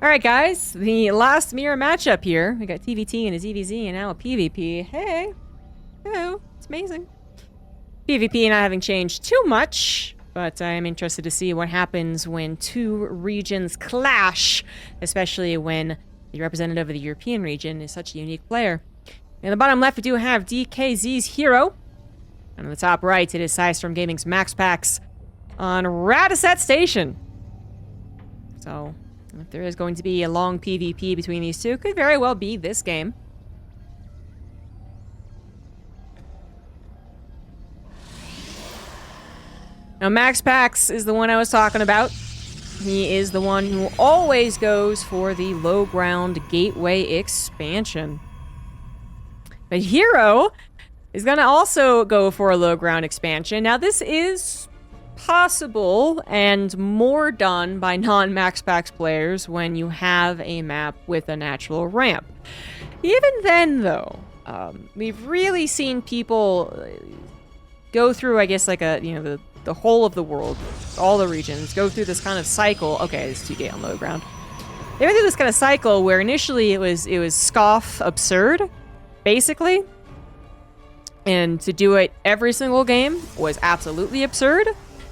Alright guys, the last mirror matchup here. We got TVT and a ZVZ and now a PvP. Hey! Hello, it's amazing. PvP not having changed too much, but I am interested to see what happens when two regions clash, especially when the representative of the European region is such a unique player. In the bottom left, we do have DKZ's herO. And on the top right, it is Storm Gaming's MaxPax on Radisset Station. So, if there is going to be a long PvP between these two, could very well be this game. Now, MaxPax is the one I was talking about. He is the one who always goes for the low ground gateway expansion. But herO is going to also go for a low ground expansion. Now, this is possible and more done by non-MaxPax players when you have a map with a natural ramp. Even then, though, we've really seen people go through, I guess, like the whole of the world, all the regions, go through this kind of cycle. Okay, it's 2 gate on low ground. They went through this kind of cycle where initially it was scoff absurd, basically. And to do it every single game was absolutely absurd.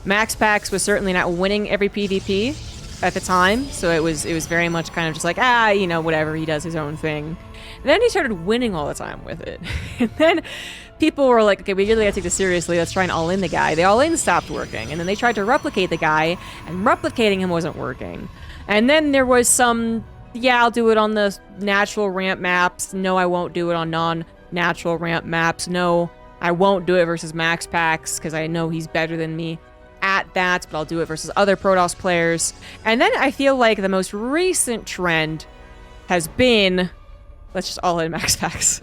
MaxPax was certainly not winning every PvP at the time, so it was very much kind of just like, whatever, he does his own thing. And then he started winning all the time with it. And then people were like, okay, we really gotta take this seriously, let's try and all-in the guy. The all-in stopped working, and then they tried to replicate the guy, and replicating him wasn't working. And then there was some, I'll do it on the natural ramp maps, no, I won't do it on non-natural ramp maps, no, I won't do it versus MaxPax, because I know he's better than me at that, but I'll do it versus other Protoss players. And then I feel like the most recent trend has been, let's just all in MaxPax.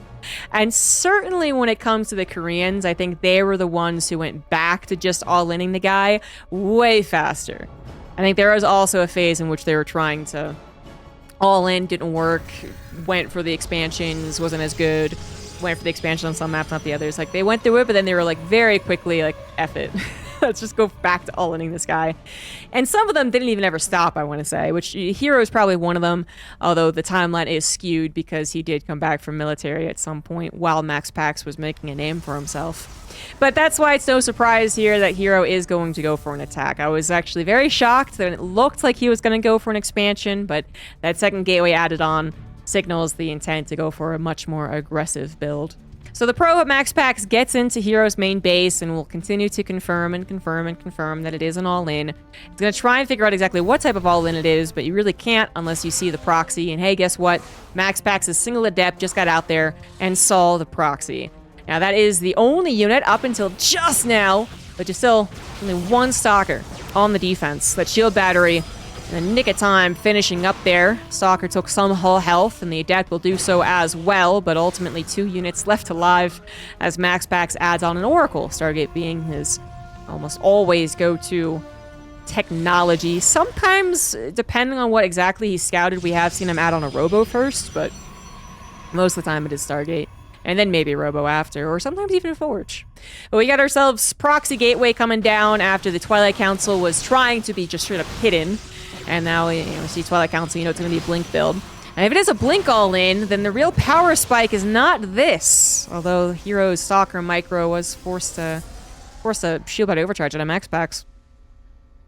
And certainly when it comes to the Koreans, I think they were the ones who went back to just all-inning the guy way faster. I think there was also a phase in which they were trying to all-in, didn't work, went for the expansions, wasn't as good, went for the expansion on some maps, not the others. Like, they went through it, but then they were like very quickly like, F it. Let's just go back to all-inning this guy. And some of them didn't even ever stop, I want to say, which herO is probably one of them, although the timeline is skewed because he did come back from military at some point while MaxPax was making a name for himself. But that's why it's no surprise here that herO is going to go for an attack. I was actually very shocked that it looked like he was going to go for an expansion, but that second gateway added on signals the intent to go for a much more aggressive build. So the pro at MaxPax gets into herO's main base and will continue to confirm and confirm and confirm that it is an all-in. It's going to try and figure out exactly what type of all-in it is, but you really can't unless you see the proxy. And hey, guess what? MaxPax's single adept just got out there and saw the proxy. Now that is the only unit up until just now, but you're still only one stalker on the defense. That shield battery, in the nick of time, finishing up there. Stalker took some hull health, and the Adept will do so as well, but ultimately 2 units left alive as MaxPax adds on an Oracle, Stargate being his almost always go-to technology. Sometimes, depending on what exactly he scouted, we have seen him add on a Robo first, but most of the time it is Stargate. And then maybe Robo after, or sometimes even Forge. But we got ourselves Proxy Gateway coming down after the Twilight Council was trying to be just straight up hidden. And now we see Twilight Council, it's going to be a Blink build. And if it is a Blink all-in, then the real power spike is not this. Although herO's Stalker Micro was forced to shield by overcharge at a MaxPax.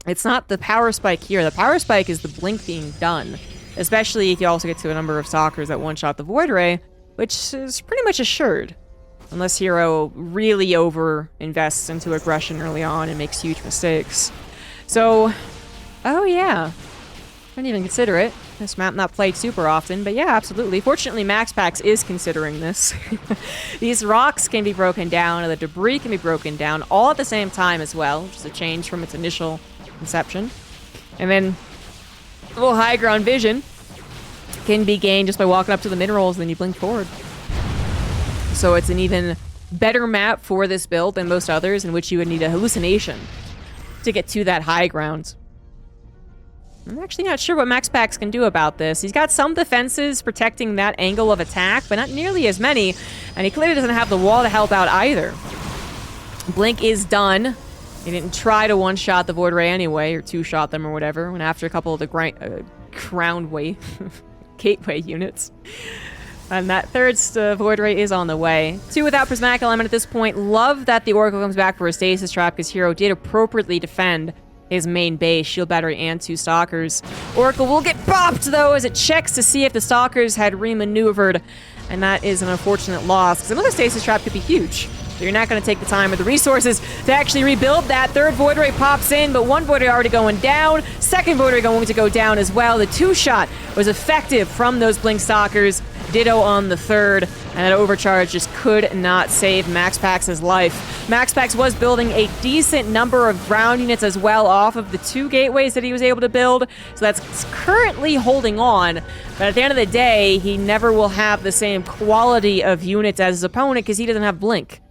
It's not the power spike here. The power spike is the Blink being done. Especially if you also get to a number of Stalkers that one-shot the Void Ray, which is pretty much assured. Unless herO really over-invests into aggression early on and makes huge mistakes. So, oh yeah. I didn't even consider it. This map not played super often, but yeah, absolutely. Fortunately, MaxPax is considering this. These rocks can be broken down, and the debris can be broken down all at the same time as well, which is a change from its initial conception. And then a little high ground vision can be gained just by walking up to the minerals, and then you blink forward. So it's an even better map for this build than most others, in which you would need a hallucination to get to that high ground. I'm actually not sure what MaxPax can do about this. He's got some defenses protecting that angle of attack, but not nearly as many, and he clearly doesn't have the wall to help out either. Blink is done. He didn't try to one-shot the Void Ray anyway, or two-shot them or whatever, when after a couple of the groundway gateway units. And that third Void Ray is on the way. 2 without Prismatic Element at this point. Love that the Oracle comes back for a Stasis Trap, because herO did appropriately defend his main base, Shield Battery, and 2 Stalkers. Oracle will get bopped, though, as it checks to see if the Stalkers had remaneuvered. And that is an unfortunate loss, because another Stasis Trap could be huge. So you're not going to take the time or the resources to actually rebuild that. Third Void Ray pops in, but 1 Void Ray already going down. Second Void Ray going to go down as well. The 2-shot was effective from those Blink Stalkers. Ditto on the third, and that overcharge just could not save MaxPax's life. MaxPax was building a decent number of ground units as well off of the 2 gateways that he was able to build, so that's currently holding on. But at the end of the day, he never will have the same quality of units as his opponent because he doesn't have Blink.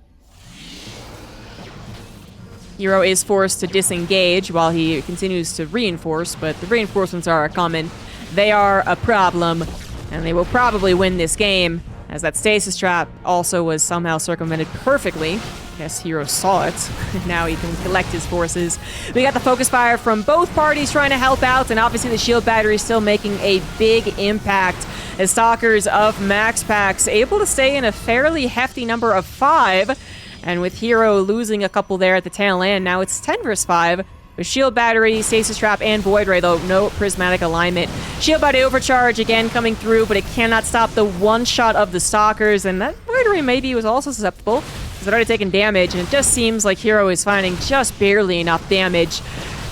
herO is forced to disengage while he continues to reinforce, but the reinforcements are coming. They are a problem. And they will probably win this game, as that Stasis Trap also was somehow circumvented perfectly. I guess herO saw it. Now he can collect his forces. We got the Focus Fire from both parties trying to help out, and obviously the Shield Battery still making a big impact. As Stalkers of MaxPax able to stay in a fairly hefty number of 5, and with herO losing a couple there at the tail end, now it's 10 versus 5. With Shield Battery, Stasis Trap, and Void Ray, though no Prismatic Alignment. Shield Battery Overcharge again coming through, but it cannot stop the 1-shot of the Stalkers, and that Void Ray maybe was also susceptible, because it already taken damage, and it just seems like herO is finding just barely enough damage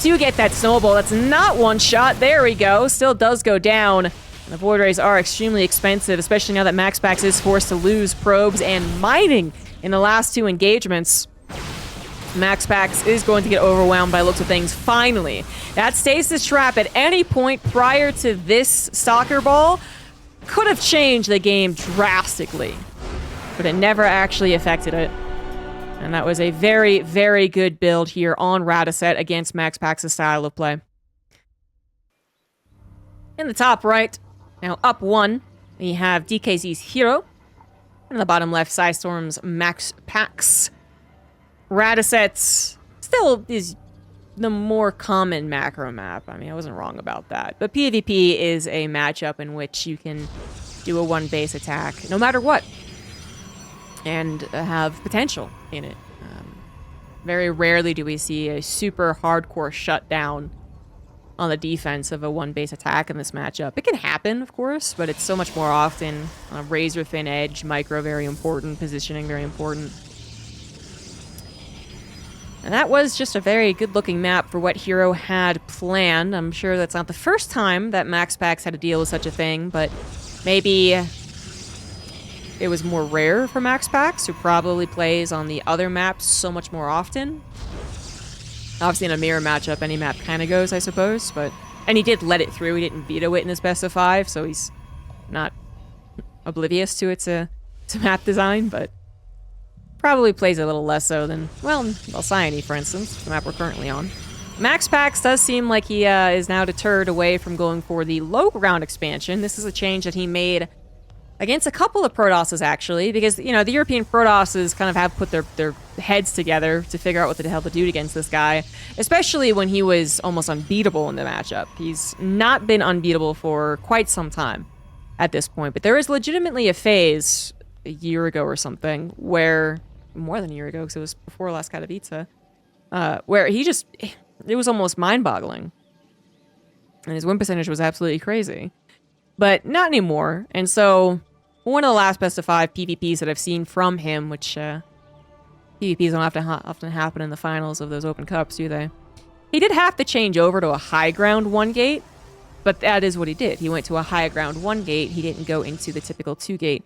to get that Snowball. That's not 1-shot. There we go. Still does go down. And the Void Rays are extremely expensive, especially now that MaxPax is forced to lose probes and mining in the last 2 engagements. MaxPax is going to get overwhelmed by the looks of things, finally. That Stasis Trap at any point prior to this Stalker Ball could have changed the game drastically, but it never actually affected it. And that was a very, very good build here on Radicet against MaxPax's style of play. In the top right, now up 1, we have DKZ's herO. And in the bottom left, Psystorm's MaxPax. Radicet still is the more common macro map. I mean, I wasn't wrong about that. But PvP is a matchup in which you can do a 1-base attack no matter what, and have potential in it. Very rarely do we see a super hardcore shutdown on the defense of a 1-base attack in this matchup. It can happen, of course, but it's so much more often on a razor-thin edge. Micro very important, positioning very important. And that was just a very good-looking map for what herO had planned. I'm sure that's not the first time that MaxPax had to deal with such a thing, but maybe it was more rare for MaxPax, who probably plays on the other maps so much more often. Obviously, in a mirror matchup, any map kind of goes, I suppose, but... And he did let it through. He didn't veto it in his best of 5, so he's not oblivious to its map design, but... Probably plays a little less so than, well, Alcyone, for instance, the map we're currently on. MaxPax does seem like he is now deterred away from going for the low ground expansion. This is a change that he made against a couple of Protosses, actually, because, you know, the European Protosses kind of have put their heads together to figure out what the hell to do against this guy, especially when he was almost unbeatable in the matchup. He's not been unbeatable for quite some time at this point, but there is legitimately a phase a year ago or something where... more than a year ago, because it was before last Katowice, where he just, it was almost mind-boggling. And his win percentage was absolutely crazy. But not anymore. And so, one of the last best of 5 PvPs that I've seen from him, which PvPs don't often happen in the finals of those Open Cups, do they? He did have to change over to a high ground 1 gate, but that is what he did. He went to a high ground 1 gate, he didn't go into the typical 2 gate.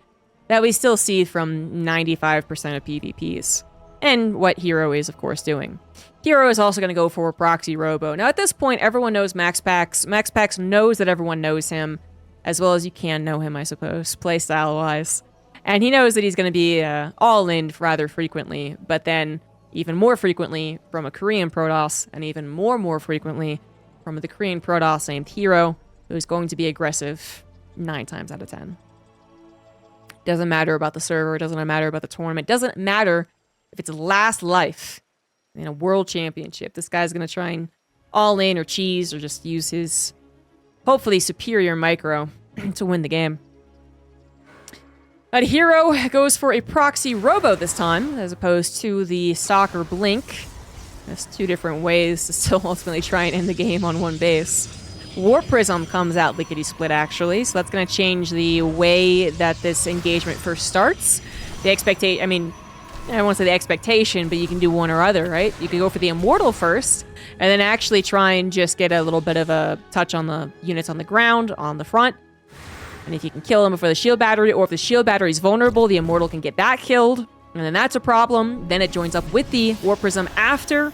That we still see from 95% of PvPs. And what herO is, of course, doing. herO is also going to go for Proxy Robo. Now, at this point, everyone knows MaxPax. MaxPax knows that everyone knows him, as well as you can know him, I suppose, playstyle-wise. And he knows that he's going to be all-in rather frequently, but then even more frequently from a Korean Protoss, and even more frequently from the Korean Protoss named herO, who's going to be aggressive 9 times out of 10. Doesn't matter about the server, doesn't matter about the tournament, doesn't matter if it's last life in a world championship. This guy's going to try and all in or cheese or just use his hopefully superior micro to win the game. But herO goes for a proxy robo this time, as opposed to the stalker blink. There's two different ways to still ultimately try and end the game on one base. Warp Prism comes out lickety-split, actually, so that's going to change the way that this engagement first starts. The expectation, I mean, I don't want to say the expectation, but you can do one or other, right? You can go for the Immortal first, and then actually try and just get a little bit of a touch on the units on the ground, on the front. And if you can kill them before the shield battery, or if the shield battery is vulnerable, the Immortal can get that killed. And then that's a problem. Then it joins up with the Warp Prism after.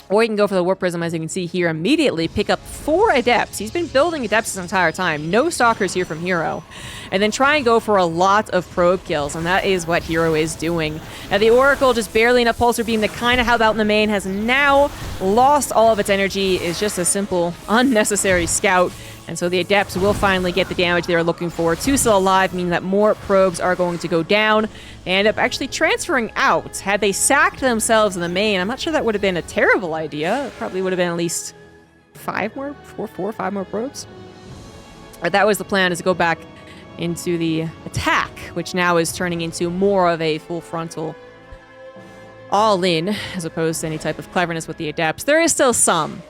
Or you can go for the Warp Prism, as you can see here, immediately pick up 4 Adepts. He's been building Adepts this entire time. No Stalkers here from herO. And then try and go for a lot of probe kills, and that is what herO is doing. Now, the Oracle, just barely enough Pulsar Beam to kind of help out in the main, has now lost all of its energy, is just a simple, unnecessary scout. And so the Adepts will finally get the damage they are looking for. 2 still alive, meaning that more probes are going to go down. They end up actually transferring out. Had they sacked themselves in the main, I'm not sure that would have been a terrible idea. It probably would have been at least 5 more, 4 or 5 more probes. But that was the plan, is to go back into the attack, which now is turning into more of a full frontal all-in, as opposed to any type of cleverness with the Adepts. There is still some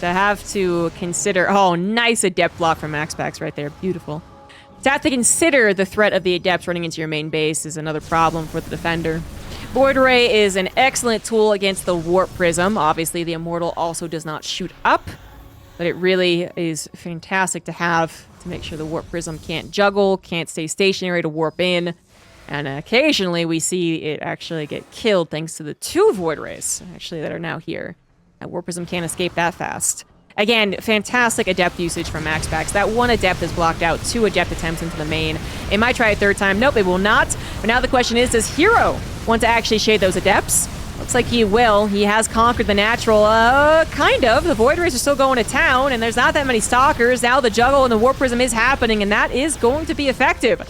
to have to consider. Oh, nice Adept block from MaxPax right there. Beautiful. To have to consider the threat of the Adepts running into your main base is another problem for the defender. Void Ray is an excellent tool against the Warp Prism. Obviously, the Immortal also does not shoot up, but it really is fantastic to have to make sure the Warp Prism can't juggle, can't stay stationary to warp in. And occasionally we see it actually get killed thanks to the 2 Void Rays, actually, that are now here. That Warp Prism can't escape that fast. Again, fantastic Adept usage from MaxPax. That 1 Adept has blocked out 2 Adept attempts into the main. It might try a 3rd time. Nope, it will not. But now the question is, does herO want to actually shade those Adepts? Looks like he will. He has conquered the natural. Kind of. The Void Rays are still going to town, and there's not that many Stalkers. Now the juggle and the Warp Prism is happening, and that is going to be effective.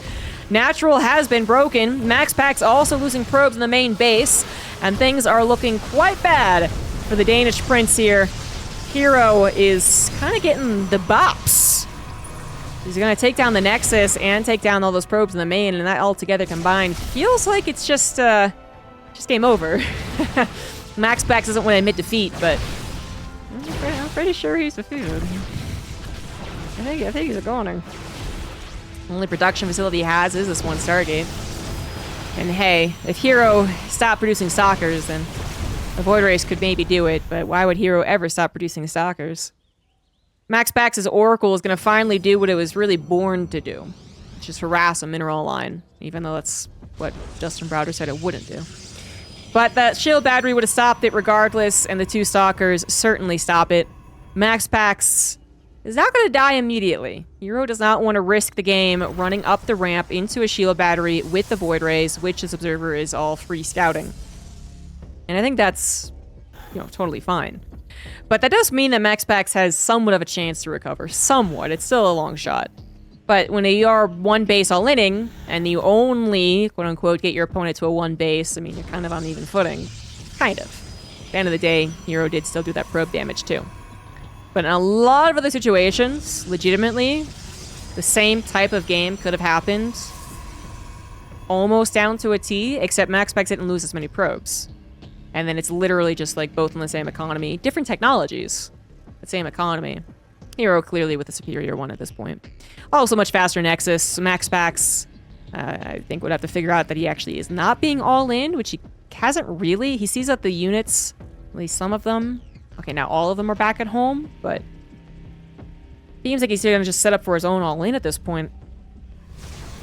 Natural has been broken. MaxPax also losing probes in the main base, and things are looking quite bad for the Danish Prince here. herO is kind of getting the bops. He's going to take down the Nexus and take down all those probes in the main, and that all together combined feels like it's just game over. MaxPax doesn't want to admit defeat, but I'm pretty sure he's defeated. I think he's a goner. Only production facility he has is this 1 Stargate. And hey, if herO stopped producing Stalkers, then the Void Race could maybe do it, but why would herO ever stop producing Stalkers? MaxPax's Oracle is going to finally do what it was really born to do, which is harass a mineral line, even though that's what Justin Browder said it wouldn't do. But that shield battery would have stopped it regardless, and the 2 Stalkers certainly stop it. MaxPax is not going to die immediately. herO does not want to risk the game running up the ramp into a shield battery with the Void Rays, which as Observer is all free scouting. And I think that's, totally fine. But that does mean that MaxPax has somewhat of a chance to recover. Somewhat. It's still a long shot. But when you are 1 base all-inning, and you only, quote-unquote, get your opponent to a 1 base, I mean, you're kind of on even footing. Kind of. At the end of the day, herO did still do that probe damage, too. But in a lot of other situations, legitimately, the same type of game could have happened almost down to a T, except MaxPax didn't lose as many probes. And then it's literally just like both in the same economy. Different technologies, but same economy. herO clearly with the superior one at this point. Also much faster Nexus. MaxPax, I think, would have to figure out that he actually is not being all in, which he hasn't really. He sees that the units, at least some of them, okay, now all of them are back at home, but seems like he's going to just set up for his own all-in at this point.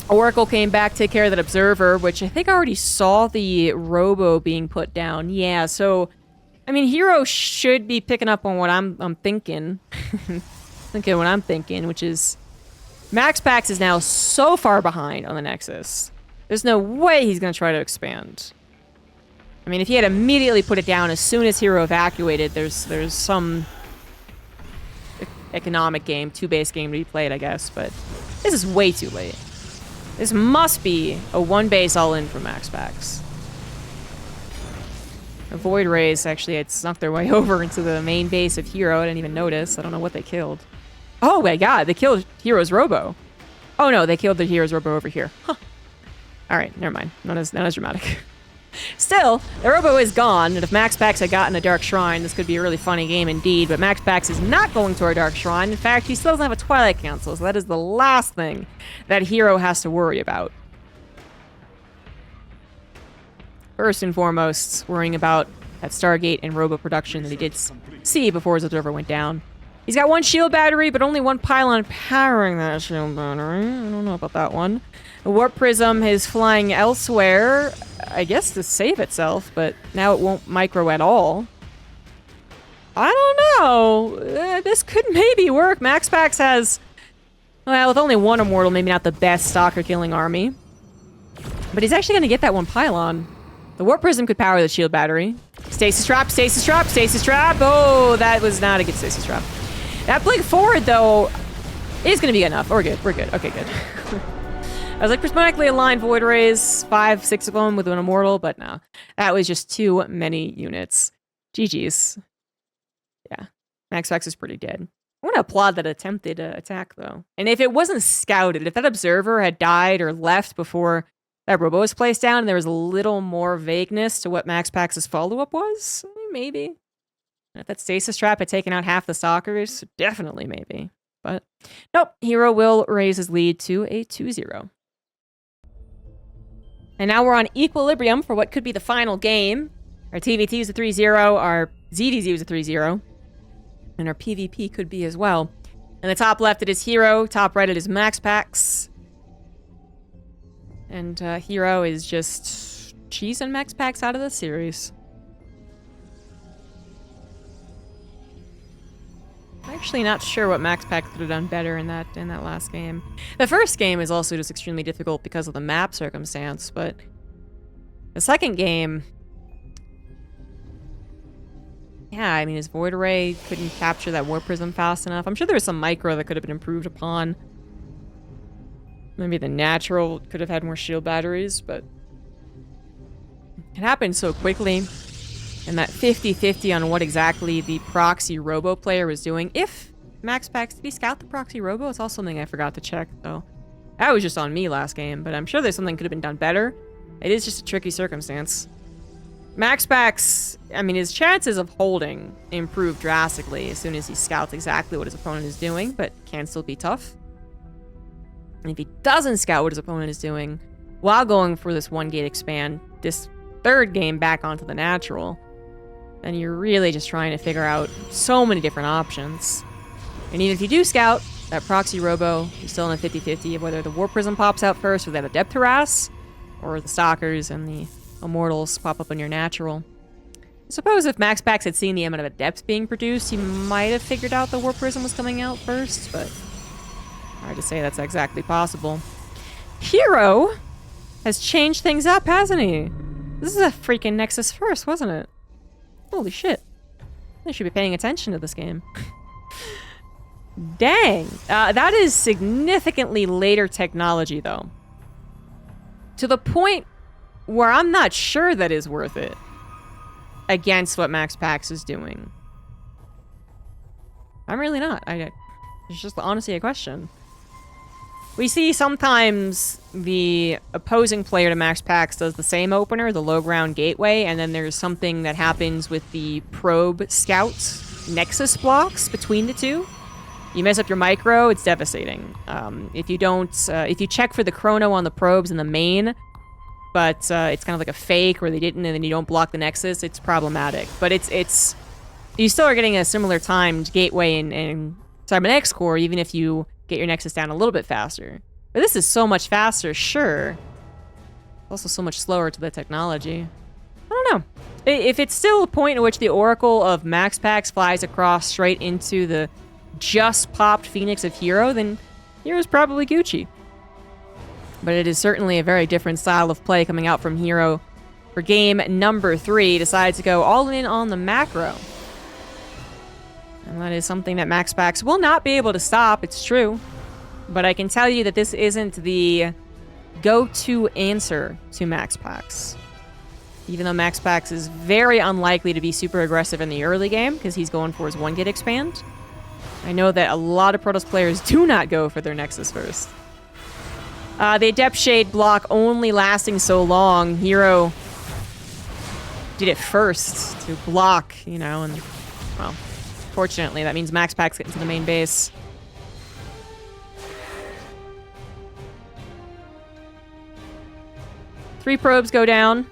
Oracle came back, take care of that Observer, which I think I already saw the Robo being put down. Yeah, so, I mean, herO should be picking up on what I'm thinking. Thinking what I'm thinking, which is MaxPax is now so far behind on the Nexus. There's no way he's going to try to expand. I mean, if he had immediately put it down as soon as herO evacuated, there's some economic game, 2-base game to be played, I guess, but this is way too late. This must be a 1-base all-in for MaxPax. The Void Rays actually had snuck their way over into the main base of herO. I didn't even notice. I don't know what they killed. Oh my god, they killed herO's Robo. Oh no, they killed the herO's Robo over here. Huh. Alright, never mind. Not as dramatic. Still, the Robo is gone, and if MaxPax had gotten a Dark Shrine, this could be a really funny game indeed, but MaxPax is not going to our Dark Shrine. In fact, he still doesn't have a Twilight Council, so that is the last thing that herO has to worry about. First and foremost, worrying about that Stargate and Robo production that he did see before his observer went down. He's got one shield battery, but only one pylon powering that shield battery. I don't know about that one. The Warp Prism is flying elsewhere, I guess to save itself, but now it won't micro at all. I don't know. This could maybe work. MaxPax has, well, with only one Immortal, maybe not the best Stalker-killing army. But he's actually going to get that one pylon. The Warp Prism could power the shield battery. Stasis Trap, Stasis Trap, Stasis Trap. Oh, that was not a good Stasis Trap. That Blink Forward, though, is going to be enough. We're good. We're good. Okay, good. I was like, prismatically aligned Void Rays, 5, 6 of them with an Immortal, but no. That was just too many units. GG's. Yeah. MaxPax is pretty dead. I want to applaud that attempted attack, though. And if it wasn't scouted, if that Observer had died or left before that Robo was placed down and there was a little more vagueness to what MaxPax's follow-up was, maybe. If that Stasis Trap had taken out half the Stalkers, definitely maybe. But nope, herO will raise his lead to a 2-0. And now we're on equilibrium for what could be the final game. Our TVT is a 3-0, our ZVZ is a 3-0, and our PvP could be as well. In the top left, it is herO. Top right, it is MaxPax. And herO is just cheesing MaxPax out of the series. I'm actually not sure what MaxPax could have done better in that last game. The first game is also just extremely difficult because of the map circumstance, but the second game, yeah, I mean, his Void Ray couldn't capture that Warp Prism fast enough. I'm sure there was some micro that could have been improved upon. Maybe the natural could have had more shield batteries, but it happened so quickly. And that 50-50 on what exactly the proxy Robo player was doing. If MaxPax, did he scout the proxy Robo? It's also something I forgot to check, though. That was just on me last game, but I'm sure there's something could have been done better. It is just a tricky circumstance. MaxPax, I mean, his chances of holding improve drastically as soon as he scouts exactly what his opponent is doing, but can still be tough. And if he doesn't scout what his opponent is doing, while going for this one gate expand, this third game back onto the natural, then you're really just trying to figure out so many different options. And even if you do scout that proxy Robo, you're still in a 50-50 of whether the Warp Prism pops out first or that Adept Harass, or the Stalkers and the Immortals pop up on your natural. I suppose if MaxPax had seen the amount of Adepts being produced, he might have figured out the Warp Prism was coming out first, but hard to say that's exactly possible. herO has changed things up, hasn't he? This is a freaking Nexus first, wasn't it? Holy shit. I should be paying attention to this game. Dang. That is significantly later technology, though. To the point where I'm not sure that is worth it against what MaxPax is doing. I'm really not. It's just honestly a question. We see sometimes the opposing player to MaxPax does the same opener, the low ground gateway, and then there's something that happens with the probe scout nexus blocks between the two. You mess up your micro, it's devastating. If you don't, if you check for the chrono on the probes in the main, but it's kind of like a fake or they didn't, and then you don't block the nexus, it's problematic. But it's you still are getting a similar timed gateway in Cybernetic Core, even if you get your nexus down a little bit faster. But this is so much faster, sure. Also so much slower to the technology. I don't know. If it's still a point at which the Oracle of MaxPax flies across straight into the just popped Phoenix of herO, then herO's probably Gucci. But it is certainly a very different style of play coming out from herO. For game number 3, decides to go all in on the macro. And that is something that MaxPax will not be able to stop, it's true. But I can tell you that this isn't the go-to answer to MaxPax. Even though MaxPax is very unlikely to be super aggressive in the early game, because he's going for his 1-gate expand. I know that a lot of Protoss players do not go for their Nexus first. The Adept Shade block only lasting so long. herO did it first to block, you know, and, well, fortunately, that means MaxPax getting to the main base. Three probes go down,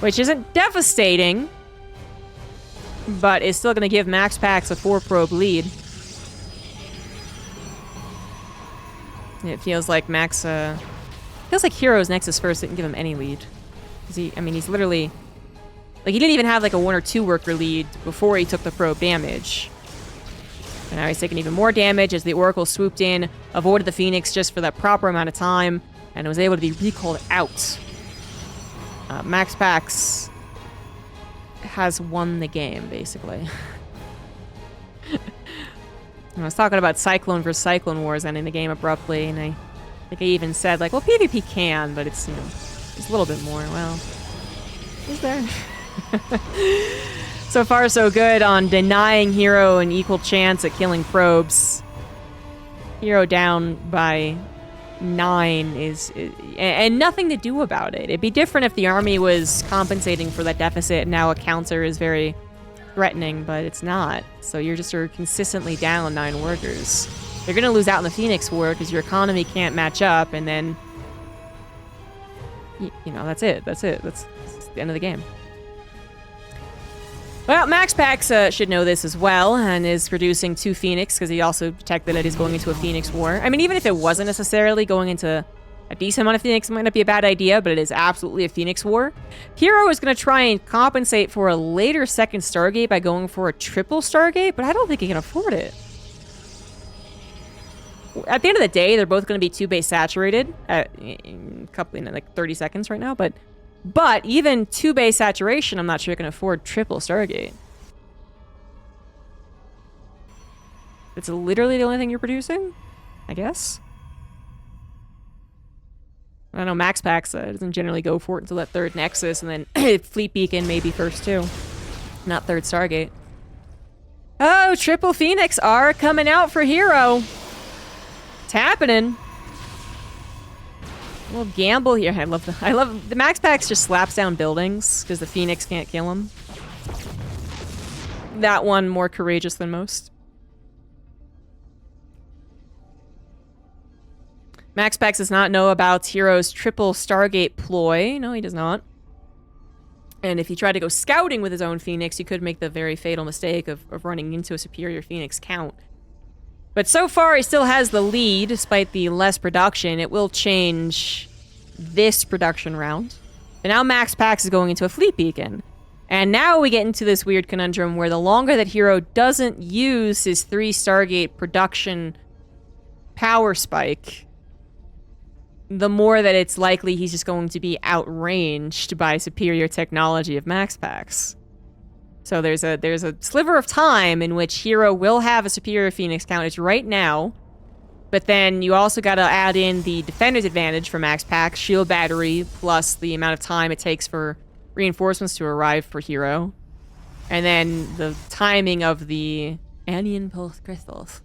which isn't devastating, but is still going to give MaxPax a 4-probe lead. It feels like feels like herO's Nexus first didn't give him any lead. I mean, he's literally, like, he didn't even have like a 1 or 2 worker lead before he took the probe damage. And now he's taking even more damage as the Oracle swooped in, avoided the Phoenix just for that proper amount of time, and was able to be recalled out. MaxPax has won the game, basically. I was talking about Cyclone versus Cyclone Wars ending the game abruptly, and I think I even said, like, well, PvP can, but it's, you know, it's a little bit more. Well, is there? So far, so good on denying herO an equal chance at killing probes. herO down by 9 is and nothing to do about it. It'd be different if the army was compensating for that deficit and now a counter is very threatening, but it's not. So you're just sort of consistently down 9 workers. You're going to lose out in the Phoenix War because your economy can't match up, and then, you know, that's it. That's the end of the game. Well, MaxPax should know this as well, and is producing 2 Phoenix, because he also detected that he's going into a Phoenix War. I mean, even if it wasn't necessarily going into a decent amount of Phoenix, it might not be a bad idea, but it is absolutely a Phoenix War. herO is going to try and compensate for a later second Stargate by going for a triple Stargate, but I don't think he can afford it. At the end of the day, they're both going to be 2 base saturated in a couple, like 30 seconds right now, but even 2 base saturation, I'm not sure you can afford triple Stargate. It's literally the only thing you're producing, I guess. I don't know, MaxPax doesn't generally go for it until that 3rd Nexus, and then Fleet Beacon maybe first too. Not 3rd Stargate. Oh, triple Phoenix are coming out for herO. It's happening. A little gamble here. I love the MaxPax just slaps down buildings because the Phoenix can't kill him. That one more courageous than most. MaxPax does not know about herO's triple Stargate ploy. No, he does not. And if he tried to go scouting with his own Phoenix, he could make the very fatal mistake of running into a superior Phoenix count. But so far, he still has the lead, despite the less production. It will change this production round. And now MaxPax is going into a Fleet Beacon. And now we get into this weird conundrum where the longer that herO doesn't use his 3 Stargate production power spike, the more that it's likely he's just going to be outranged by superior technology of MaxPax. So there's a sliver of time in which herO will have a superior Phoenix count. It's right now. But then you also got to add in the defender's advantage for MaxPax, shield battery, plus the amount of time it takes for reinforcements to arrive for herO. And then the timing of the Anion Pulse crystals.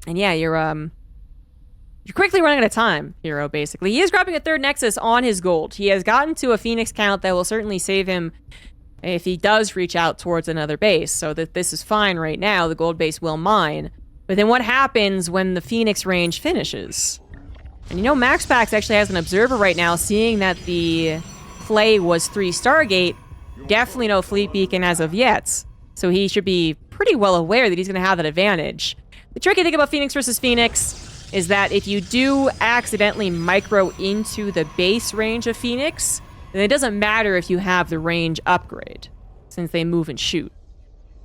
And yeah, you're quickly running out of time, herO, basically. He is grabbing a 3rd Nexus on his gold. He has gotten to a Phoenix count that will certainly save him if he does reach out towards another base. So that this is fine right now. The gold base will mine. But then what happens when the Phoenix range finishes? And you know, MaxPax actually has an observer right now, seeing that the play was 3 Stargate. Definitely no Fleet Beacon as of yet. So he should be pretty well aware that he's going to have that advantage. The tricky thing about Phoenix versus Phoenix is that if you do accidentally micro into the base range of Phoenix, then it doesn't matter if you have the range upgrade, since they move and shoot.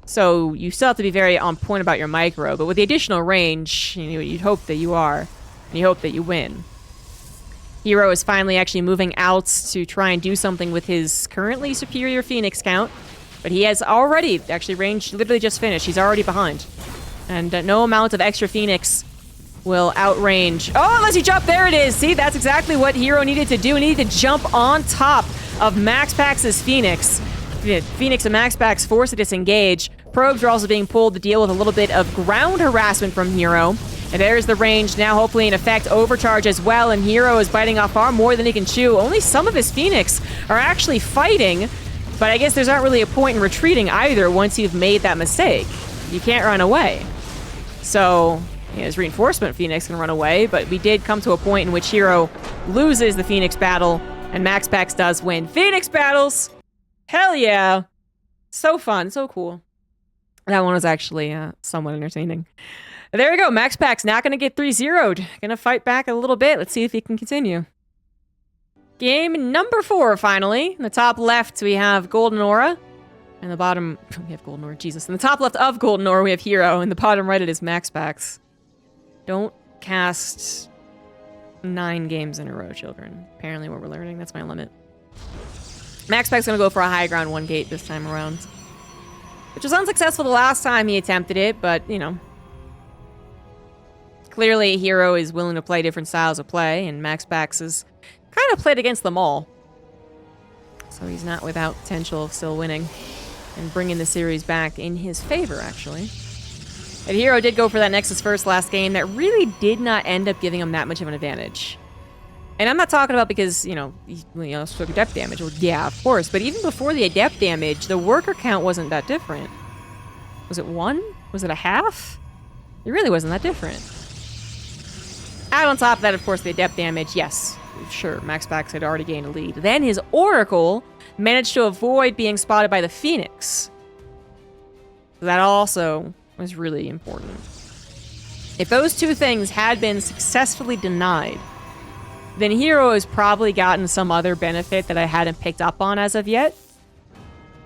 So you still have to be very on point about your micro, but with the additional range, you know, you'd hope that you are, and you hope that you win. herO is finally actually moving out to try and do something with his currently superior Phoenix count, but he has already, actually range literally just finished, he's already behind. And no amount of extra Phoenix will outrange. Oh, unless you jump, there it is! See, that's exactly what herO needed to do. He needed to jump on top of MaxPax's Phoenix. Phoenix and MaxPax forced to disengage. Probes are also being pulled to deal with a little bit of ground harassment from herO. And there's the range now hopefully in effect. Overcharge as well, and herO is biting off far more than he can chew. Only some of his Phoenix are actually fighting, but I guess there's not really a point in retreating either once you've made that mistake. You can't run away. So, yeah, his reinforcement Phoenix can run away, but we did come to a point in which herO loses the Phoenix battle, and MaxPax does win. Phoenix battles! Hell yeah! So fun, so cool. That one was actually somewhat entertaining. There we go. MaxPax not going to get 3-0'd. Going to fight back a little bit. Let's see if he can continue. Game number 4, finally. In the top left, we have Golden Aura. In the bottom, we have Golden Aura. Jesus. In the top left of Golden Aura, we have herO. In the bottom right, it is MaxPax. Don't cast 9 games in a row, children. Apparently what we're learning. That's my limit. MaxPax's going to go for a high ground 1 gate this time around. Which was unsuccessful the last time he attempted it, but, you know. Clearly, herO is willing to play different styles of play, and MaxPax has kind of played against them all. So he's not without potential of still winning and bringing the series back in his favor, actually. And herO did go for that Nexus first last game that really did not end up giving him that much of an advantage. And I'm not talking about because, you know, he took adept damage. Well, yeah, of course. But even before the adept damage, the worker count wasn't that different. Was it 1? Was it a half? It really wasn't that different. Add on top of that, of course, the adept damage. Yes, sure, MaxPax had already gained a lead. Then his Oracle managed to avoid being spotted by the Phoenix. That also was really important. If those 2 things had been successfully denied, then herO has probably gotten some other benefit that I hadn't picked up on as of yet.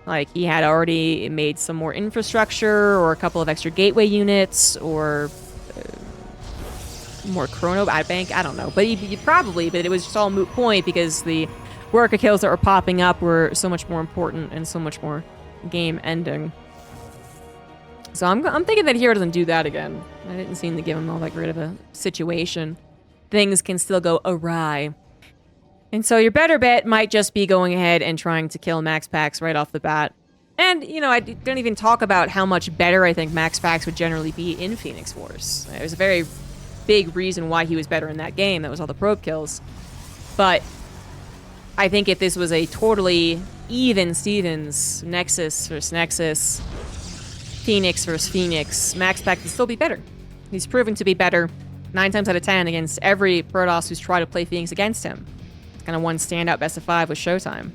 Like, he had already made some more infrastructure, or a couple of extra gateway units, or more chrono ad bank. I don't know. But he probably, but it was just all moot point because the worker kills that were popping up were so much more important and so much more game ending. So I'm thinking that herO doesn't do that again. I didn't seem to give him all that great of a situation. Things can still go awry. And so your better bet might just be going ahead and trying to kill MaxPax right off the bat. And, you know, I don't even talk about how much better I think MaxPax would generally be in Phoenix Wars. There's a very big reason why he was better in that game. That was all the probe kills. But I think if this was a totally even Stevens, Nexus versus Nexus, Phoenix versus Phoenix, MaxPax would still be better. He's proven to be better 9 times out of 10 against every Protoss who's tried to play Phoenix against him. It's kind of one standout best of 5 with Showtime.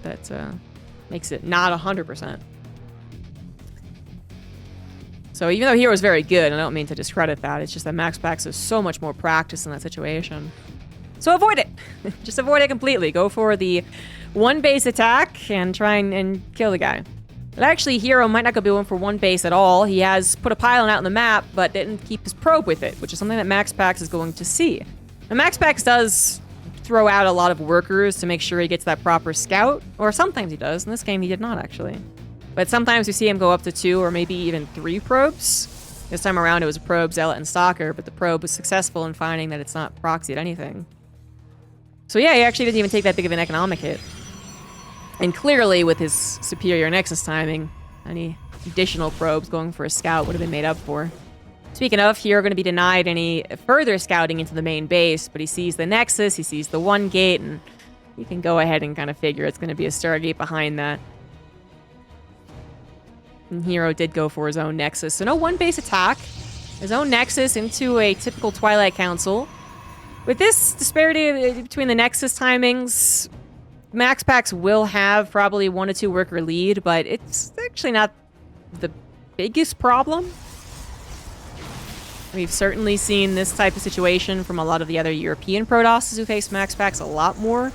That makes it not 100%. So even though herO is very good, I don't mean to discredit that, it's just that MaxPax is so much more practiced in that situation. So avoid it! Just avoid it completely. Go for the 1 base attack and try and kill the guy. But actually, herO might not go going for 1 base at all. He has put a pylon out on the map, but didn't keep his probe with it, which is something that MaxPax is going to see. Now, MaxPax does throw out a lot of workers to make sure he gets that proper scout, or sometimes he does. In this game, he did not, actually. But sometimes we see him go up to 2 or maybe even 3 probes. This time around, it was a probe, zealot, and stalker, but the probe was successful in finding that it's not proxied anything. So yeah, he actually didn't even take that big of an economic hit. And clearly, with his superior Nexus timing, any additional probes going for a scout would have been made up for. Speaking of, here are going to be denied any further scouting into the main base, but he sees the Nexus, he sees the 1 gate, and you can go ahead and kind of figure it's going to be a Stargate behind that. And herO did go for his own Nexus. So no 1 base attack. His own Nexus into a typical Twilight Council. With this disparity between the Nexus timings, MaxPax will have probably 1 to 2 worker lead, but it's actually not the biggest problem. We've certainly seen this type of situation from a lot of the other European Protosses who face MaxPax a lot more,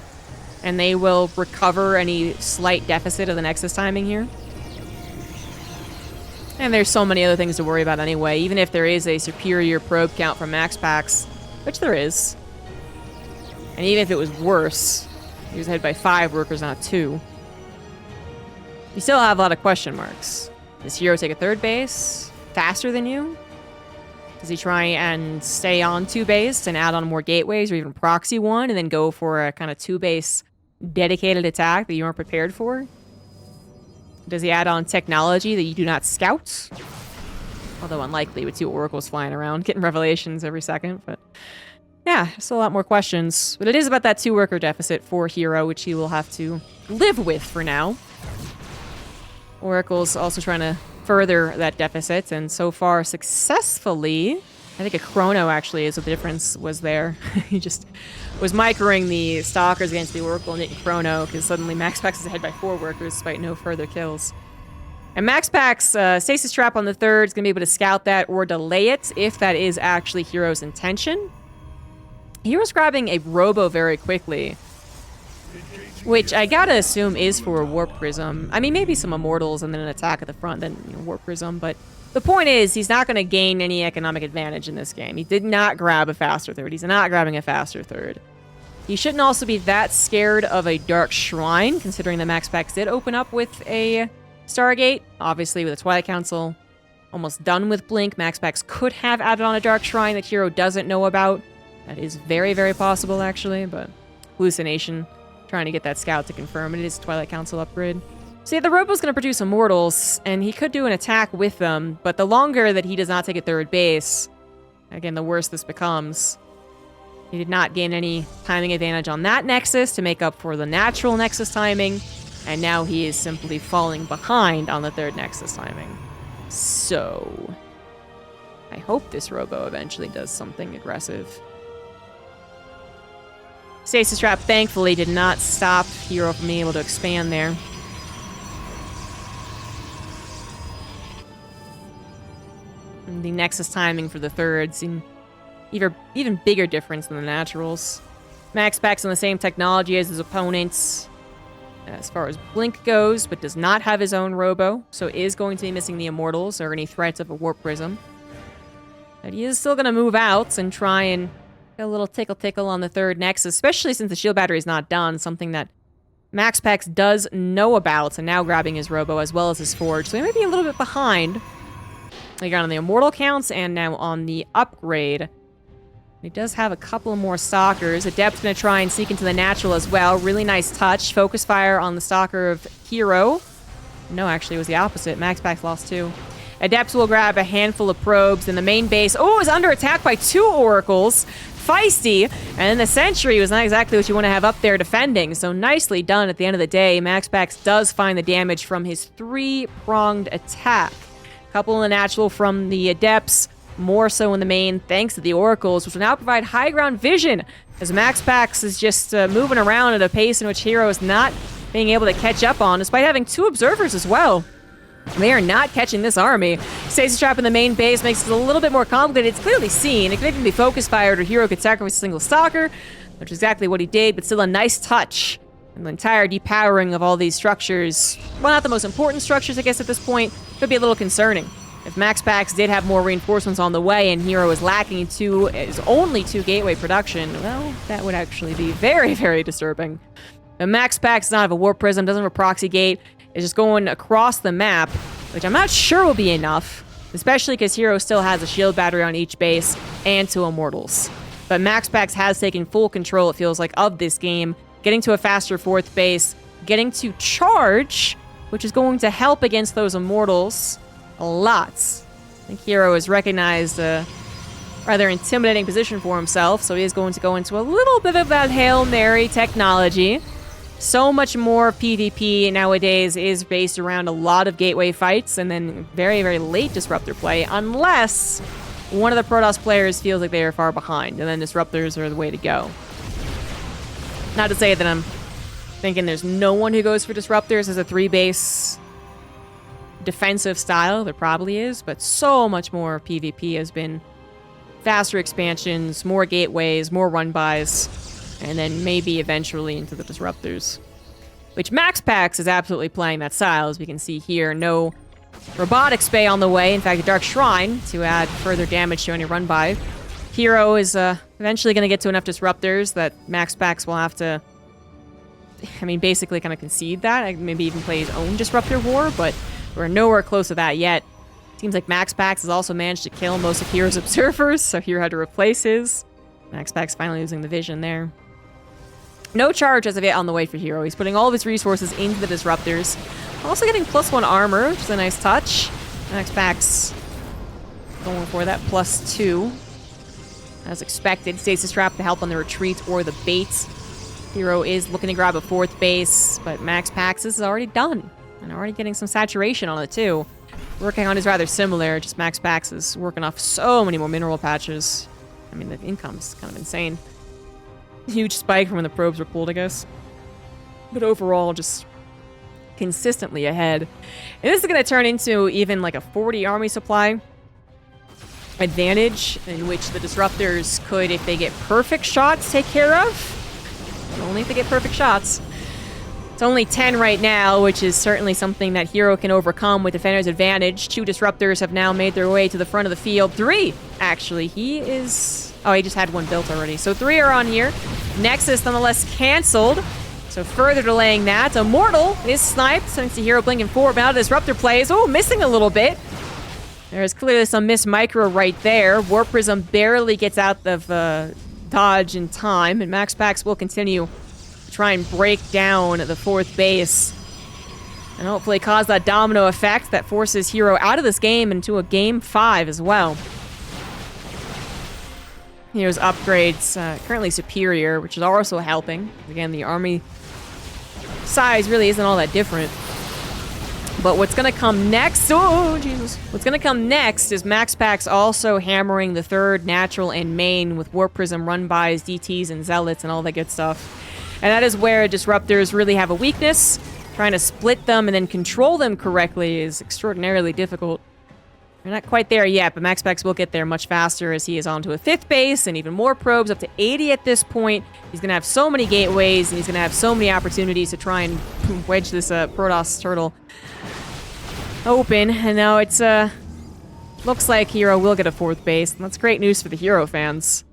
and they will recover any slight deficit of the Nexus timing here. And there's so many other things to worry about anyway, even if there is a superior probe count from MaxPax, which there is. And even if it was worse, he was ahead by 5 workers, not 2. You still have a lot of question marks. Does herO take a 3rd base faster than you? Does he try and stay on 2 base and add on more gateways or even proxy 1 and then go for a kind of 2 base dedicated attack that you weren't prepared for? Does he add on technology that you do not scout? Although unlikely with 2 oracles flying around, getting revelations every second, but... yeah, still a lot more questions. But it is about that 2 worker deficit for herO, which he will have to live with for now. Oracle's also trying to further that deficit, and so far successfully. I think a chrono actually is what the difference was there. He just was microing the stalkers against the Oracle and didn't chrono, because suddenly MaxPax is ahead by 4 workers despite no further kills. And MaxPax, Stasis Trap on the 3rd is going to be able to scout that or delay it if that is actually herO's intention. herO's grabbing a Robo very quickly, which I gotta assume is for a Warp Prism. I mean, maybe some Immortals and then an attack at the front, then Warp Prism, but the point is, he's not going to gain any economic advantage in this game. He did not grab a faster 3rd. He's not grabbing a faster 3rd. He shouldn't also be that scared of a Dark Shrine, considering that MaxPax did open up with a Stargate. Obviously, with the Twilight Council almost done with Blink, MaxPax could have added on a Dark Shrine that herO doesn't know about. That is very, very possible, actually, but hallucination. Trying to get that scout to confirm it is Twilight Council upgrade. So yeah, the Robo's going to produce Immortals, and he could do an attack with them, but the longer that he does not take a 3rd base, again, the worse this becomes. He did not gain any timing advantage on that Nexus to make up for the natural Nexus timing, and now he is simply falling behind on the 3rd Nexus timing. So, I hope this Robo eventually does something aggressive. Stasis Trap, thankfully, did not stop herO from being able to expand there. And the Nexus timing for the 3rd seemed even bigger difference than the naturals. MaxPax on the same technology as his opponents as far as Blink goes, but does not have his own Robo, so is going to be missing the Immortals or any threats of a Warp Prism. But he is still going to move out and try and get a little tickle on the 3rd Nexus, especially since the shield battery is not done, something that MaxPax does know about, and now grabbing his Robo as well as his Forge, so he might be a little bit behind. He got on the Immortal counts and now on the upgrade. He does have a couple more Stalkers. Adept's going to try and sneak into the natural as well. Really nice touch. Focus fire on the Stalker of herO. No, actually, it was the opposite. MaxPax lost 2. Adepts will grab a handful of probes in the main base. Oh, it was under attack by 2 Oracles. Feisty. And then the Sentry was not exactly what you want to have up there defending. So nicely done at the end of the day. MaxPax does find the damage from his 3-pronged attack. Couple in the natural from the Adepts, more so in the main, thanks to the Oracles, which will now provide high ground vision, as MaxPax is just moving around at a pace in which herO is not being able to catch up on, despite having 2 observers as well. They are not catching this army. Stasis Trap in the main base makes it a little bit more complicated. It's clearly seen. It could even be focus fired, or herO could sacrifice a single Stalker, which is exactly what he did, but still a nice touch. And the entire depowering of all these structures, well, not the most important structures, I guess, at this point, could be a little concerning. If MaxPax did have more reinforcements on the way and herO is lacking is only 2 gateway production, well, that would actually be very, very disturbing. But MaxPax does not have a Warp Prism, doesn't have a Proxy Gate, is just going across the map, which I'm not sure will be enough, especially because herO still has a shield battery on each base and 2 Immortals. But MaxPax has taken full control, it feels like, of this game, getting to a faster 4th base, getting to charge, which is going to help against those Immortals a lot. I think herO has recognized a rather intimidating position for himself, so he is going to go into a little bit of that Hail Mary technology. So much more PvP nowadays is based around a lot of gateway fights and then very, very late Disruptor play, unless one of the Protoss players feels like they are far behind, and then Disruptors are the way to go. Not to say that I'm thinking there's no one who goes for Disruptors as a 3-base defensive style. There probably is, but so much more PvP has been faster expansions, more gateways, more run-bys, and then maybe eventually into the Disruptors. Which MaxPax is absolutely playing that style, as we can see here. No Robotics Bay on the way. In fact, a Dark Shrine to add further damage to any run-by. herO is eventually going to get to enough Disruptors that MaxPax will have to, I mean, basically kind of concede that. Maybe even play his own Disruptor war, but we're nowhere close to that yet. Seems like MaxPax has also managed to kill most of herO's observers, so herO had to replace his. MaxPax finally losing the vision there. No charge as of yet on the way for herO. He's putting all of his resources into the Disruptors. Also getting +1 armor, which is a nice touch. MaxPax going for that +2. As expected, Stasis Trap to help on the retreat or the bait. herO is looking to grab a 4th base, but MaxPax is already done. And already getting some saturation on it, too. Working on is rather similar, just MaxPax is working off so many more mineral patches. I mean, the income's kind of insane. Huge spike from when the probes were pulled, I guess. But overall, just consistently ahead. And this is going to turn into even like a 40 army supply advantage, in which the disruptors could, if they get perfect shots, take care of. But only if they get perfect shots. It's only 10 right now, which is certainly something that herO can overcome with Defender's advantage. 2 disruptors have now made their way to the front of the field. 3, actually. He is... Oh, he just had 1 built already. So 3 are on here. Nexus, nonetheless, canceled. So further delaying that. Immortal is sniped, thanks to herO blinking forward. But now Disruptor plays. Oh, missing a little bit. There's clearly some missed micro right there. Warp Prism barely gets out of dodge in time. And MaxPax will continue to try and break down the 4th base. And hopefully cause that domino effect that forces herO out of this game into a game 5 as well. herO's upgrades currently superior, which is also helping. Again, the army size really isn't all that different. But what's going to come next... Oh, Jesus. What's going to come next is MaxPax also hammering the 3rd natural and main with Warp Prism run-bys, DTs, and Zealots, and all that good stuff. And that is where disruptors really have a weakness. Trying to split them and then control them correctly is extraordinarily difficult. We're not quite there yet, but MaxPax will get there much faster as he is onto a 5th base and even more probes, up to 80 at this point. He's going to have so many gateways, and he's going to have so many opportunities to try and wedge this Protoss turtle open. And now it's, looks like herO will get a 4th base, and that's great news for the herO fans.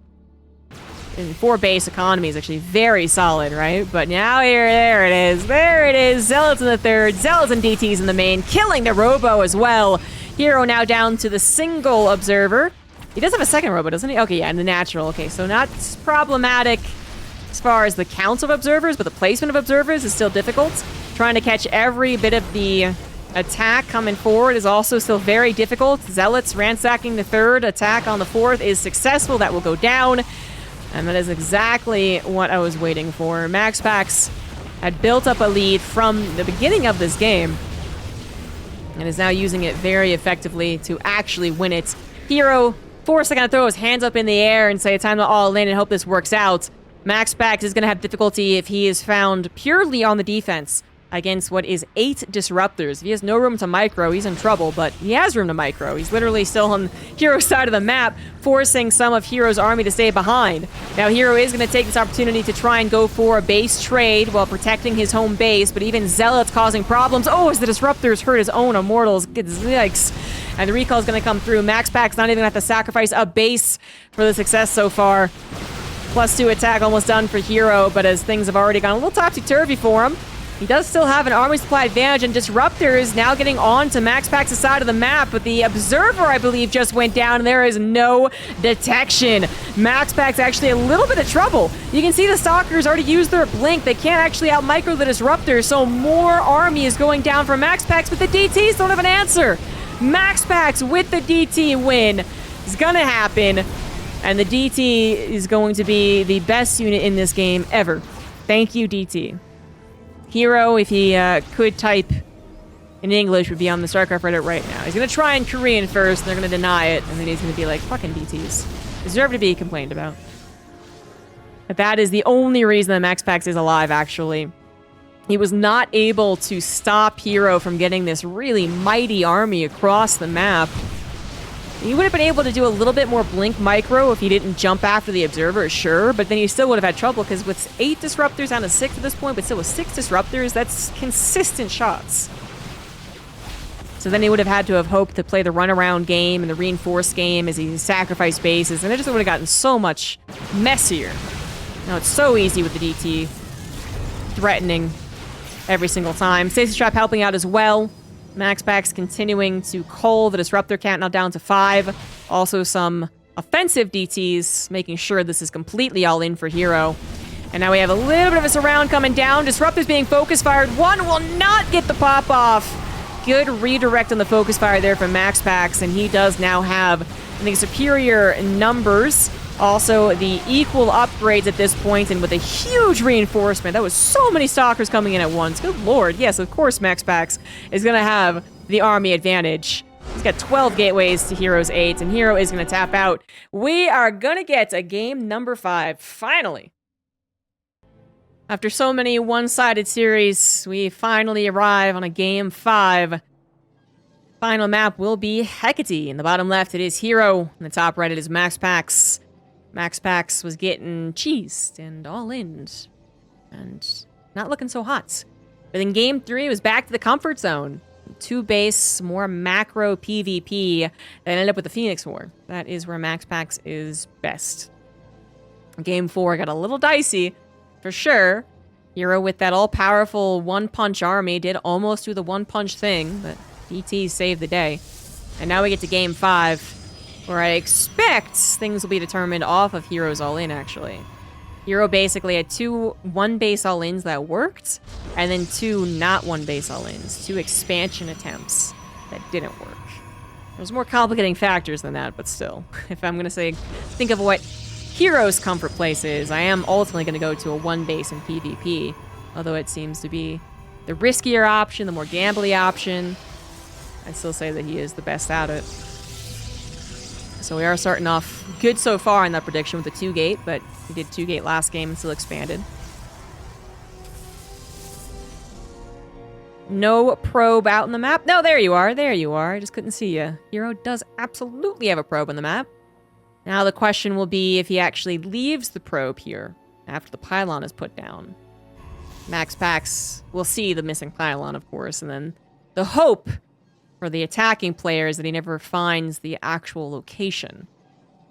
And 4 base economy is actually very solid, right? But now there it is. There it is. Zealots in the 3rd, Zealots and DTs in the main, killing the Robo as well. herO now down to the single observer. He does have a 2nd Robo, doesn't he? Okay, yeah, and the natural. Okay, so not problematic as far as the count of observers, but the placement of observers is still difficult. Trying to catch every bit of the attack coming forward is also still very difficult. Zealots ransacking the 3rd, attack on the 4th is successful. That will go down. And that is exactly what I was waiting for. MaxPax had built up a lead from the beginning of this game and is now using it very effectively to actually win it. herO forced to kind of throw his hands up in the air and say, time to all in and hope this works out. MaxPax is going to have difficulty if he is found purely on the defense against what is 8 disruptors. If he has no room to micro, he's in trouble, but he has room to micro. He's literally still on herO's side of the map, forcing some of herO's army to stay behind. Now, herO is going to take this opportunity to try and go for a base trade while protecting his home base, but even Zealots causing problems. Oh, as the disruptors hurt his own Immortals. Yikes. And the recall is going to come through. MaxPax not even going to have to sacrifice a base for the success so far. +2 attack almost done for herO, but as things have already gone a little topsy-turvy for him, he does still have an army supply advantage, and Disruptors now getting on to MaxPax's side of the map, but the Observer, I believe, just went down, and there is no detection. MaxPax actually a little bit of trouble. You can see the Stalkers already used their blink. They can't actually out-micro the Disruptors, so more army is going down for MaxPax, but the DTs don't have an answer. MaxPax with the DT win is gonna happen, and the DT is going to be the best unit in this game ever. Thank you, DT. herO, if he could type in English, would be on the StarCraft Reddit right now. He's going to try in Korean first, and they're going to deny it, and then he's going to be like, fucking DTs. Deserve to be complained about. But that is the only reason that MaxPax is alive, actually. He was not able to stop herO from getting this really mighty army across the map. He would have been able to do a little bit more blink micro if he didn't jump after the Observer, sure, but then he still would have had trouble, because with 8 Disruptors down to 6 at this point, but still with 6 Disruptors, that's consistent shots. So then he would have had to have hoped to play the runaround game and the reinforced game as he sacrificed bases, and it just would have gotten so much messier. Now it's so easy with the DT, threatening every single time. Stasis Trap helping out as well. MaxPax continuing to cull the Disruptor count, now down to 5. Also some offensive DTs, making sure this is completely all in for herO. And now we have a little bit of a surround coming down. Disruptor's being focus fired. One will not get the pop off. Good redirect on the focus fire there from MaxPax, and he does now have, I think, superior numbers. Also, the equal upgrades at this point, and with a huge reinforcement. That was so many stalkers coming in at once. Good lord. Yes, of course MaxPax is going to have the army advantage. He's got 12 gateways to herO's 8, and herO is going to tap out. We are going to get a game number 5, finally. After so many one-sided series, we finally arrive on a game 5. Final map will be Hecate. In the bottom left, it is herO. In the top right, it is MaxPax. MaxPax was getting cheesed and all in. And not looking so hot. But in game 3, it was back to the comfort zone. 2 base, more macro PvP, that ended up with the Phoenix War. That is where MaxPax is best. Game 4 got a little dicey. For sure, herO with that all-powerful one-punch army did almost do the one-punch thing, but DT saved the day. And now we get to game 5, where I expect things will be determined off of herO's all-in, actually. herO basically had 2 one-base all-ins that worked, and then 2 not one-base all-ins, 2 expansion attempts that didn't work. There's more complicating factors than that, but still. If I'm going to think of what herO's comfort place is, I am ultimately going to go to a one-base in PvP, although it seems to be the riskier option, the more gambly option. I still say that he is the best at it. So we are starting off good so far in that prediction with the 2-gate, but he did 2-gate last game and still expanded. No probe out on the map. No, there you are. There you are. I just couldn't see you. herO does absolutely have a probe on the map. Now the question will be if he actually leaves the probe here after the pylon is put down. MaxPax will see the missing pylon, of course, and then the hope for the attacking player is that he never finds the actual location.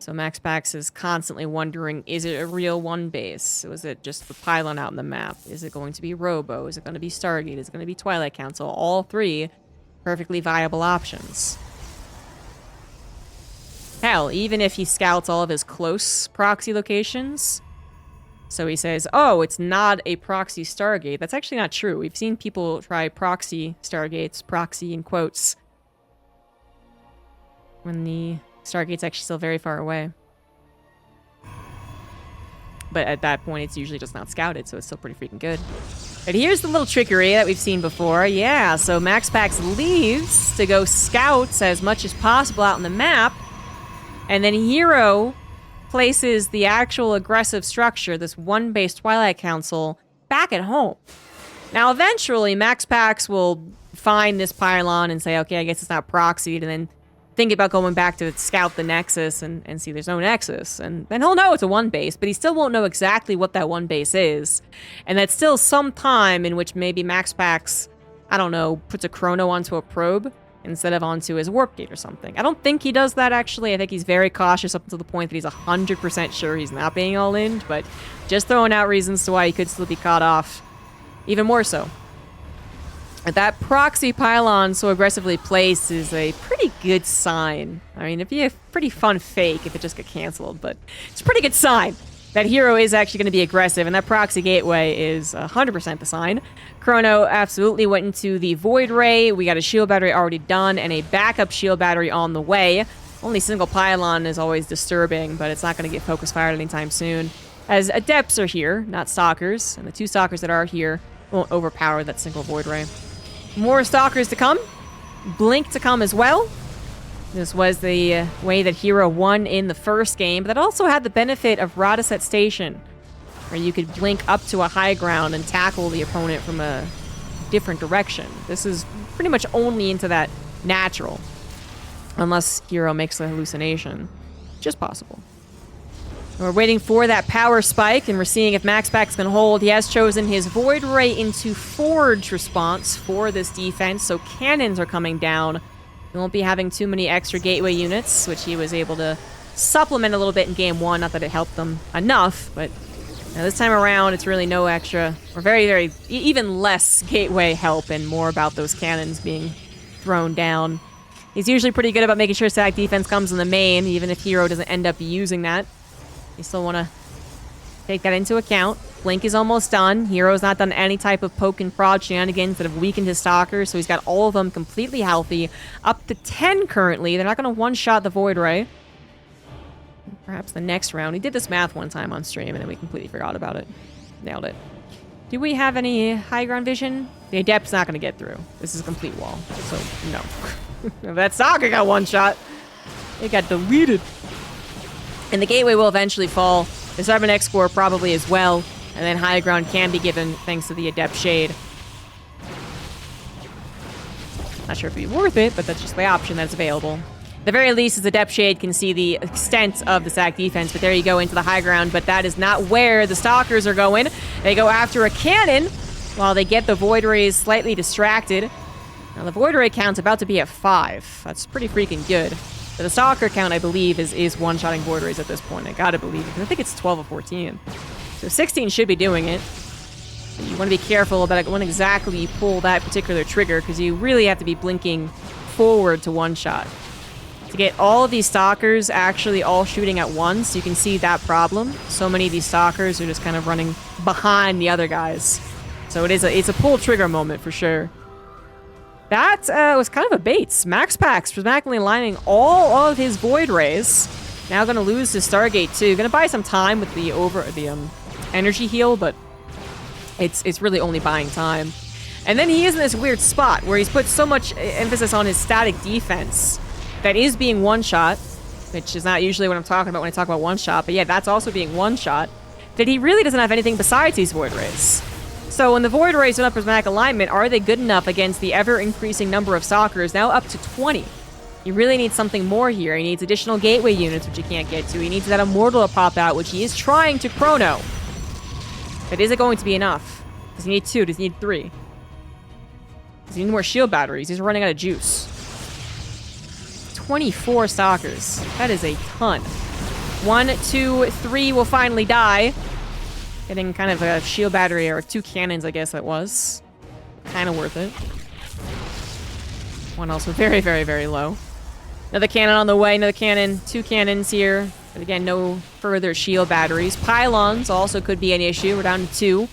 So MaxPax is constantly wondering, is it a real one base? Was it just the pylon out on the map? Is it going to be Robo? Is it going to be Stargate? Is it going to be Twilight Council? All 3 perfectly viable options. Hell, even if he scouts all of his close proxy locations, so he says, oh, it's not a proxy Stargate. That's actually not true. We've seen people try proxy Stargates, proxy in quotes, when the Stargate's actually still very far away. But at that point, it's usually just not scouted, so it's still pretty freaking good. But here's the little trickery that we've seen before. Yeah, so MaxPax leaves to go scout as much as possible out on the map, and then herO places the actual aggressive structure, this one-base Twilight Council, back at home. Now, eventually, MaxPax will find this pylon and say, okay, I guess it's not proxied, and then think about going back to scout the Nexus and see there's no Nexus. And then he'll know it's a one-base, but he still won't know exactly what that one-base is. And that's still some time in which maybe MaxPax, I don't know, puts a chrono onto a probe instead of onto his warp gate or something. I don't think he does that, actually. I think he's very cautious up until the point that he's 100% sure he's not being all-in, but just throwing out reasons to why he could still be caught off. Even more so. That proxy pylon so aggressively placed is a pretty good sign. I mean, it'd be a pretty fun fake if it just got canceled, but it's a pretty good sign that herO is actually going to be aggressive, and that proxy gateway is 100% the sign. Chrono absolutely went into the Void Ray. We got a shield battery already done and a backup shield battery on the way. Only single pylon is always disturbing, but it's not going to get focus fired anytime soon, as adepts are here, not stalkers, and the 2 stalkers that are here won't overpower that single Void Ray. More stalkers to come. Blink to come as well. This was the way that herO won in the first game, but that also had the benefit of Radaset Station, where you could blink up to a high ground and tackle the opponent from a different direction. This is pretty much only into that natural, unless herO makes a hallucination, which is possible. We're waiting for that power spike, and we're seeing if MaxPax can hold. He has chosen his Void Ray into Forge response for this defense, so cannons are coming down. He won't be having too many extra gateway units, which he was able to supplement a little bit in game 1. Not that it helped them enough, but this time around, it's really no extra, or very, even less gateway help, and more about those cannons being thrown down. He's usually pretty good about making sure static defense comes in the main, even if herO doesn't end up using that. You still want to take that into account. Blink is almost done. herO's not done any type of poke and prod shenanigans that have weakened his stalkers, so he's got all of them completely healthy. Up to 10 currently. They're not going to one-shot the Void Ray. Perhaps the next round. We did this math one time on stream, and then we completely forgot about it. Nailed it. Do we have any high ground vision? The Adept's not going to get through. This is a complete wall, so no. That stalker got one shot. It got deleted. And the gateway will eventually fall. The Cybernex core probably as well. And then high ground can be given thanks to the Adept Shade. Not sure if it'd be worth it, but that's just the option that's available. The very least, the Adept Shade can see the extent of the sack defense, but there you go into the high ground, but that is not where the Stalkers are going. They go after a cannon while they get the Void Rays slightly distracted. Now, the Void Ray count's about to be at 5. That's pretty freaking good. But the Stalker count, I believe, is one-shotting Void Rays at this point. I gotta believe it, because I think it's 12 or 14. So 16 should be doing it. You want to be careful about when exactly you pull that particular trigger, because you really have to be blinking forward to one-shot. To get all of these Stalkers actually all shooting at once, you can see that problem. So many of these Stalkers are just kind of running behind the other guys. So it's a pull trigger moment for sure. That was kind of a bait. MaxPax dramatically aligning all of his Void Rays. Now going to lose his Stargate too. Going to buy some time with the energy heal, but it's really only buying time. And then he is in this weird spot where he's put so much emphasis on his static defense that is being one-shot, which is not usually what I'm talking about when I talk about one-shot, but yeah, that's also being one-shot, that he really doesn't have anything besides these Void Rays. So when the Void Rays are in prismatic alignment, are they good enough against the ever-increasing number of Stalkers, now up to 20? You really need something more here. He needs additional gateway units, which he can't get to. He needs that Immortal to pop out, which he is trying to chrono. But is it going to be enough? Does he need 2? Does he need 3? Does he need more shield batteries? He's running out of juice. 24 Stalkers. That is a ton. 1, 2, 3 will finally die. Getting kind of a shield battery, or 2 cannons, I guess that was. Kind of worth it. One also very, very, very low. Another cannon on the way, another cannon. 2 cannons here. But again, no further shield batteries. Pylons also could be an issue. We're down to 2.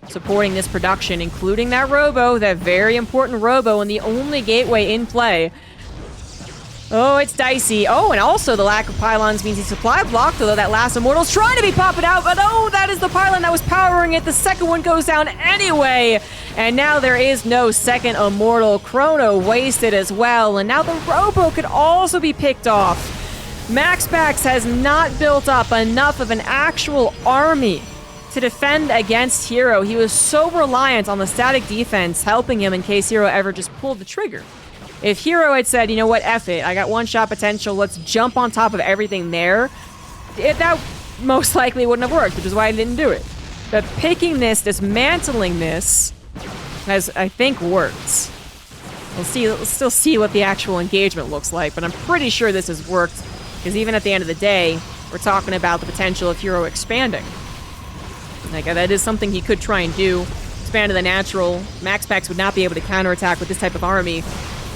Supporting this production, including that Robo, that very important Robo, and the only gateway in play. Oh, it's dicey. Oh, and also the lack of pylons means he's supply blocked, although that last Immortal's trying to be popping out, but oh, that is the pylon that was powering it. The second one goes down anyway, and now there is no second Immortal. Chrono wasted as well, and now the Robo could also be picked off. MaxPax has not built up enough of an actual army to defend against herO. He was so reliant on the static defense helping him in case herO ever just pulled the trigger. If herO had said, you know what, F it, I got one-shot potential, let's jump on top of everything there, that most likely wouldn't have worked, which is why I didn't do it. But picking this, dismantling this, has, I think, worked. We'll still see what the actual engagement looks like, but I'm pretty sure this has worked, because even at the end of the day, we're talking about the potential of herO expanding. Like, that is something he could try and do. Expand to the natural. MaxPax would not be able to counterattack with this type of army,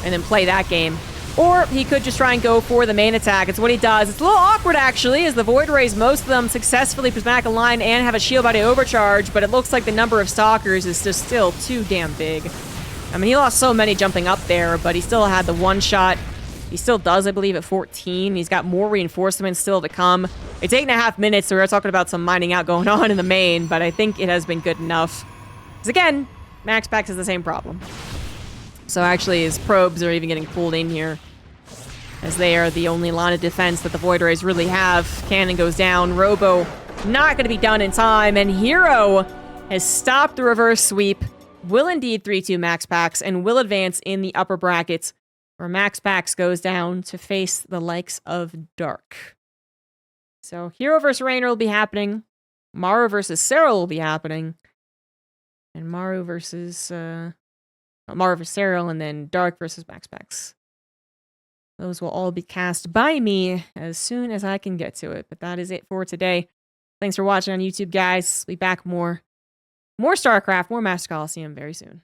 and then play that game. Or he could just try and go for the main attack. It's what he does. It's a little awkward, actually, as the Void Rays, most of them successfully prismatic align and have a shield body overcharge, but it looks like the number of Stalkers is just still too damn big. I mean, he lost so many jumping up there, but he still had the one shot. He still does, I believe, at 14. He's got more reinforcements still to come. It's 8.5 minutes, so we're talking about some mining out going on in the main, but I think it has been good enough. Because again, MaxPax has the same problem. So actually, his probes are even getting pulled in here, as they are the only line of defense that the Void Rays really have. Cannon goes down. Robo not going to be done in time, and herO has stopped the reverse sweep. Will indeed 3-2 MaxPax, and will advance in the upper brackets, where MaxPax goes down to face the likes of Dark. So herO versus Raynor will be happening. Maru versus Serral will be happening. And Maru versus Serral, and then Dark versus MaxPax. Those will all be cast by me as soon as I can get to it. But that is it for today. Thanks for watching on YouTube, guys. Be back more StarCraft, more Master Coliseum very soon.